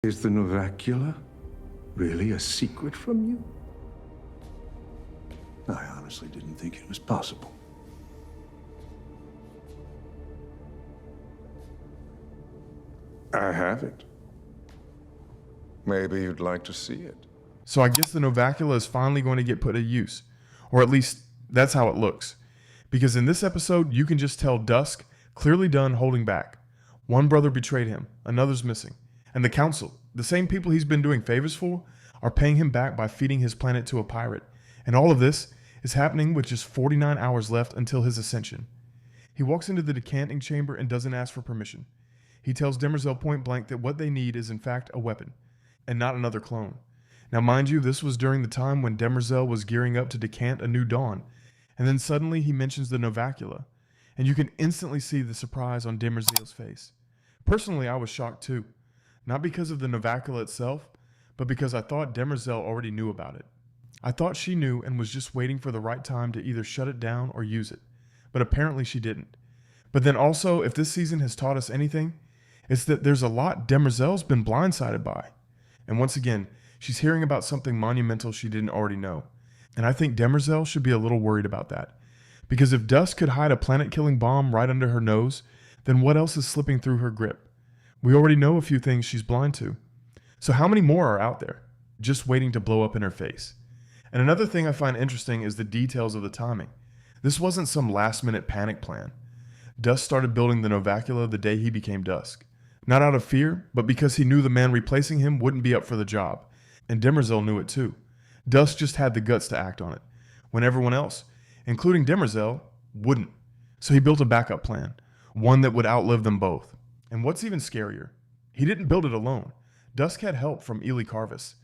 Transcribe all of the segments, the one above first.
Is the Novacula really a secret from you? I honestly didn't think it was possible. I have it. Maybe you'd like to see it. So I guess the Novacula is finally going to get put to use. Or at least, that's how it looks. Because in this episode, you can just tell Dusk, clearly done holding back. One brother betrayed him, another's missing. And the council, the same people he's been doing favors for, are paying him back by feeding his planet to a pirate. And all of this is happening with just 49 hours left until his ascension. He walks into the decanting chamber and doesn't ask for permission. He tells Demerzel point blank that what they need is in fact a weapon, and not another clone. Now mind you, this was during the time when Demerzel was gearing up to decant a new dawn, and then suddenly he mentions the Novacula, and you can instantly see the surprise on Demerzel's face. Personally, I was shocked too, not because of the Novacula itself, but because I thought Demerzel already knew about it. I thought she knew and was just waiting for the right time to either shut it down or use it, but apparently she didn't. But then also, if this season has taught us anything, it's that there's a lot Demerzel's been blindsided by. And once again, she's hearing about something monumental she didn't already know. And I think Demerzel should be a little worried about that. Because if Dusk could hide a planet-killing bomb right under her nose, then what else is slipping through her grip? We already know a few things she's blind to. So how many more are out there, just waiting to blow up in her face? And another thing I find interesting is the details of the timing. This wasn't some last-minute panic plan. Dusk started building the Novacula the day he became Dusk. Not out of fear, but because he knew the man replacing him wouldn't be up for the job. And Demerzel knew it too. Dusk just had the guts to act on it, when everyone else, including Demerzel, wouldn't. So he built a backup plan, one that would outlive them both. And what's even scarier, he didn't build it alone. Dusk had help from Ely Carvis,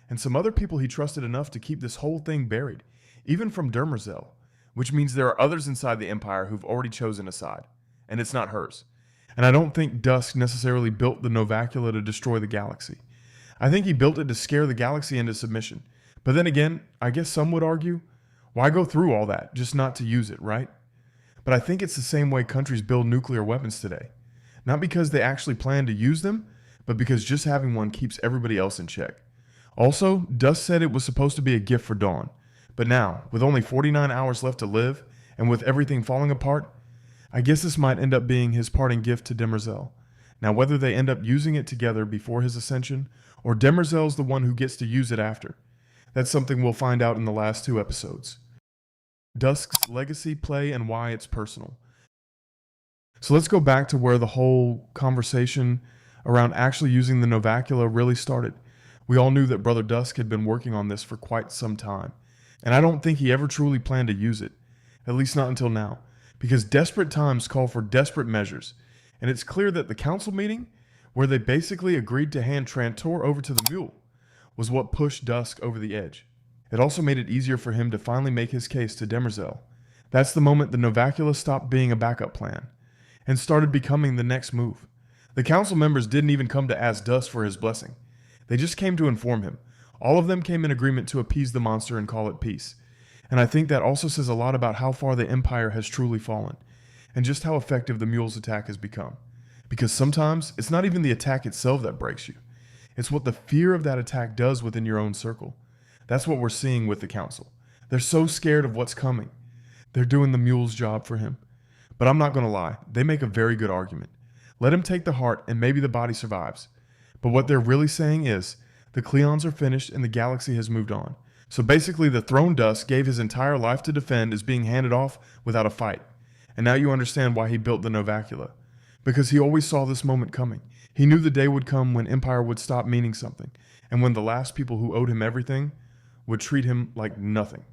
and some other people he trusted enough to keep this whole thing buried, even from Demerzel, which means there are others inside the Empire who've already chosen a side, and it's not hers. And I don't think Dusk necessarily built the Novacula to destroy the galaxy. I think he built it to scare the galaxy into submission. But then again, I guess some would argue, why go through all that, just not to use it, right? But I think it's the same way countries build nuclear weapons today. Not because they actually plan to use them, but because just having one keeps everybody else in check. Also, Dusk said it was supposed to be a gift for Dawn. But now, with only 49 hours left to live, and with everything falling apart, I guess this might end up being his parting gift to Demerzel. Now whether they end up using it together before his ascension, or Demerzel's the one who gets to use it after, that's something we'll find out in the last 2 episodes. Dusk's legacy, play, and why it's personal. So let's go back to where the whole conversation around actually using the Novacula really started. We all knew that Brother Dusk had been working on this for quite some time, and I don't think he ever truly planned to use it, at least not until now. Because desperate times call for desperate measures, and it's clear that the council meeting, where they basically agreed to hand Trantor over to the mule, was what pushed Dusk over the edge. It also made it easier for him to finally make his case to Demerzel. That's the moment the Novacula stopped being a backup plan, and started becoming the next move. The council members didn't even come to ask Dusk for his blessing. They just came to inform him. All of them came in agreement to appease the monster and call it peace. And I think that also says a lot about how far the Empire has truly fallen, and just how effective the mule's attack has become. Because sometimes, it's not even the attack itself that breaks you. It's what the fear of that attack does within your own circle. That's what we're seeing with the Council. They're so scared of what's coming. They're doing the mule's job for him. But I'm not gonna lie, they make a very good argument. Let him take the heart and maybe the body survives. But what they're really saying is, the Cleons are finished and the galaxy has moved on. So basically the throne Dusk gave his entire life to defend is being handed off without a fight. And now you understand why he built the Novacula. Because he always saw this moment coming. He knew the day would come when Empire would stop meaning something, and when the last people who owed him everything would treat him like nothing.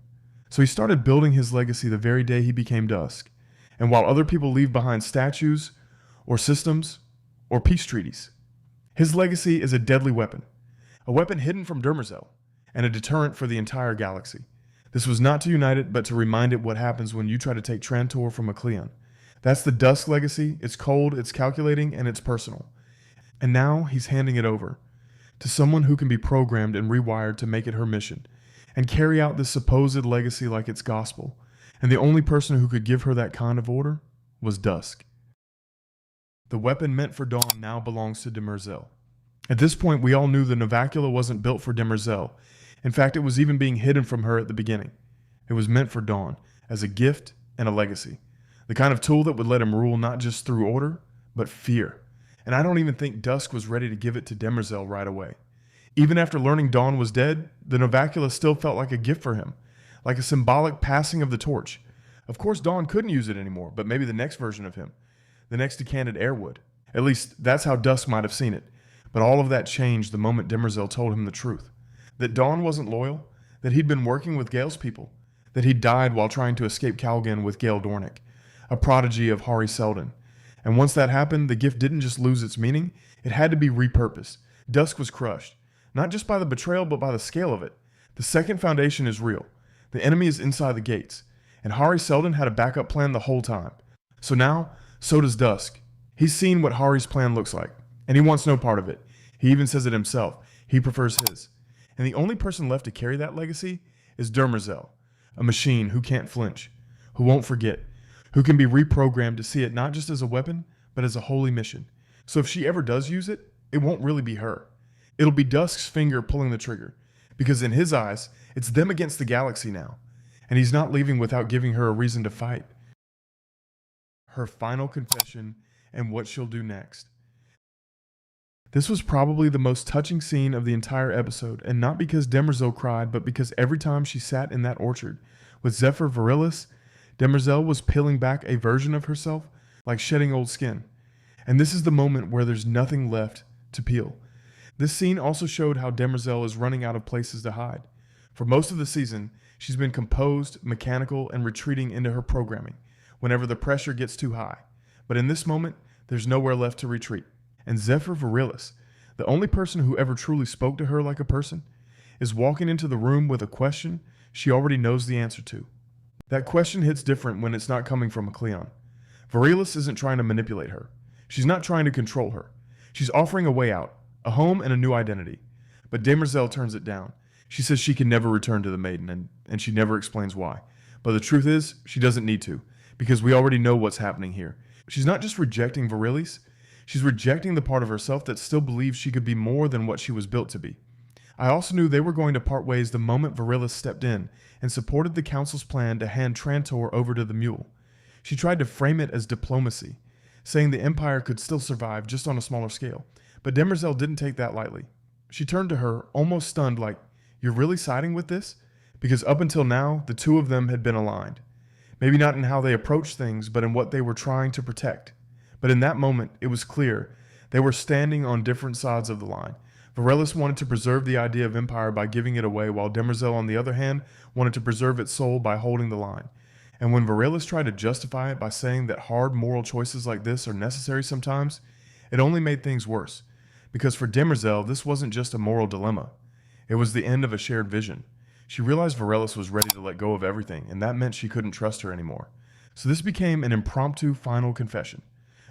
So he started building his legacy the very day he became Dusk. And while other people leave behind statues, or systems, or peace treaties, his legacy is a deadly weapon. A weapon hidden from Demerzel, and a deterrent for the entire galaxy. This was not to unite it, but to remind it what happens when you try to take Trantor from a Cleon. That's the Dusk legacy. It's cold, it's calculating, and it's personal. And now he's handing it over to someone who can be programmed and rewired to make it her mission, and carry out this supposed legacy like it's gospel. And the only person who could give her that kind of order was Dusk. The weapon meant for Dawn now belongs to Demerzel. At this point, we all knew the Novacula wasn't built for Demerzel. In fact, it was even being hidden from her at the beginning. It was meant for Dawn, as a gift and a legacy. The kind of tool that would let him rule not just through order, but fear. And I don't even think Dusk was ready to give it to Demerzel right away. Even after learning Dawn was dead, the Novacula still felt like a gift for him, like a symbolic passing of the torch. Of course, Dawn couldn't use it anymore, but maybe the next version of him, the next decanted heir would. At least, that's how Dusk might have seen it. But all of that changed the moment Demerzel told him the truth. That Dawn wasn't loyal, that he'd been working with Gale's people, that he'd died while trying to escape Calgan with Gale Dornick, a prodigy of Hari Seldon. And once that happened, the gift didn't just lose its meaning, it had to be repurposed. Dusk was crushed, not just by the betrayal, but by the scale of it. The second foundation is real. The enemy is inside the gates, and Hari Seldon had a backup plan the whole time. So now, so does Dusk. He's seen what Hari's plan looks like, and he wants no part of it. He even says it himself. He prefers his. And the only person left to carry that legacy is Demerzel, a machine who can't flinch, who won't forget, who can be reprogrammed to see it not just as a weapon, but as a holy mission. So if she ever does use it, it won't really be her. It'll be Dusk's finger pulling the trigger, because in his eyes, it's them against the galaxy now, and he's not leaving without giving her a reason to fight. Her final confession and what she'll do next. This was probably the most touching scene of the entire episode, and not because Demerzel cried, but because every time she sat in that orchard with Zephyr Virilis, Demerzel was peeling back a version of herself, like shedding old skin. And this is the moment where there's nothing left to peel. This scene also showed how Demerzel is running out of places to hide. For most of the season, she's been composed, mechanical, and retreating into her programming whenever the pressure gets too high. But in this moment, there's nowhere left to retreat. And Zephyr Virilis, the only person who ever truly spoke to her like a person, is walking into the room with a question she already knows the answer to. That question hits different when it's not coming from a Cleon. Virilis isn't trying to manipulate her. She's not trying to control her. She's offering a way out, a home and a new identity. But Demerzel turns it down. She says she can never return to the Maiden, and she never explains why. But the truth is, she doesn't need to, because we already know what's happening here. She's not just rejecting Virilis, she's rejecting the part of herself that still believes she could be more than what she was built to be. I also knew they were going to part ways the moment Virilis stepped in and supported the Council's plan to hand Trantor over to the Mule. She tried to frame it as diplomacy, saying the Empire could still survive just on a smaller scale. But Demerzel didn't take that lightly. She turned to her, almost stunned, like, "You're really siding with this?" Because up until now, the two of them had been aligned. Maybe not in how they approached things, but in what they were trying to protect. But in that moment, it was clear they were standing on different sides of the line. Virilis wanted to preserve the idea of Empire by giving it away, while Demerzel, on the other hand, wanted to preserve its soul by holding the line. And when Virilis tried to justify it by saying that hard moral choices like this are necessary sometimes, it only made things worse. Because for Demerzel, this wasn't just a moral dilemma. It was the end of a shared vision. She realized Virilis was ready to let go of everything, and that meant she couldn't trust her anymore. So this became an impromptu final confession.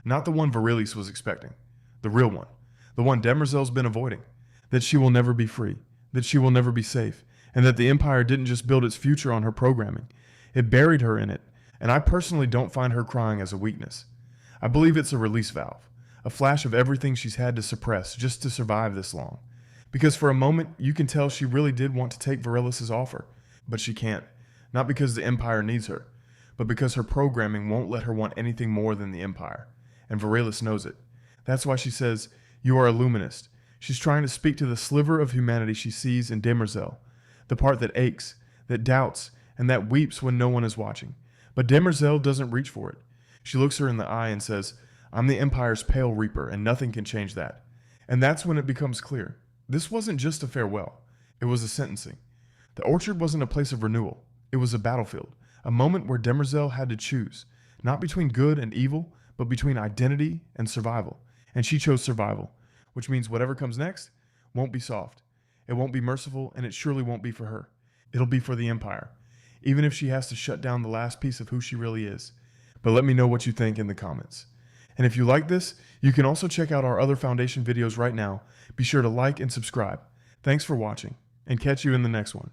Not the one Virilis was expecting. The real one. The one Demerzel's been avoiding. That she will never be free. That she will never be safe. And that the Empire didn't just build its future on her programming. It buried her in it. And I personally don't find her crying as a weakness. I believe it's a release valve. A flash of everything she's had to suppress just to survive this long. Because for a moment, you can tell she really did want to take Virilis' offer. But she can't. Not because the Empire needs her. But because her programming won't let her want anything more than the Empire. And Virilis knows it. That's why she says, "You are a Luminist." She's trying to speak to the sliver of humanity she sees in Demerzel. The part that aches, that doubts, and that weeps when no one is watching. But Demerzel doesn't reach for it. She looks her in the eye and says, "I'm the Empire's Pale Reaper, and nothing can change that." And that's when it becomes clear. This wasn't just a farewell. It was a sentencing. The orchard wasn't a place of renewal. It was a battlefield. A moment where Demerzel had to choose. Not between good and evil, but between identity and survival. And she chose survival. Which means whatever comes next won't be soft. It won't be merciful, and it surely won't be for her. It'll be for the Empire. Even if she has to shut down the last piece of who she really is. But let me know what you think in the comments. And if you like this, you can also check out our other Foundation videos right now. Be sure to like and subscribe. Thanks for watching, and catch you in the next one.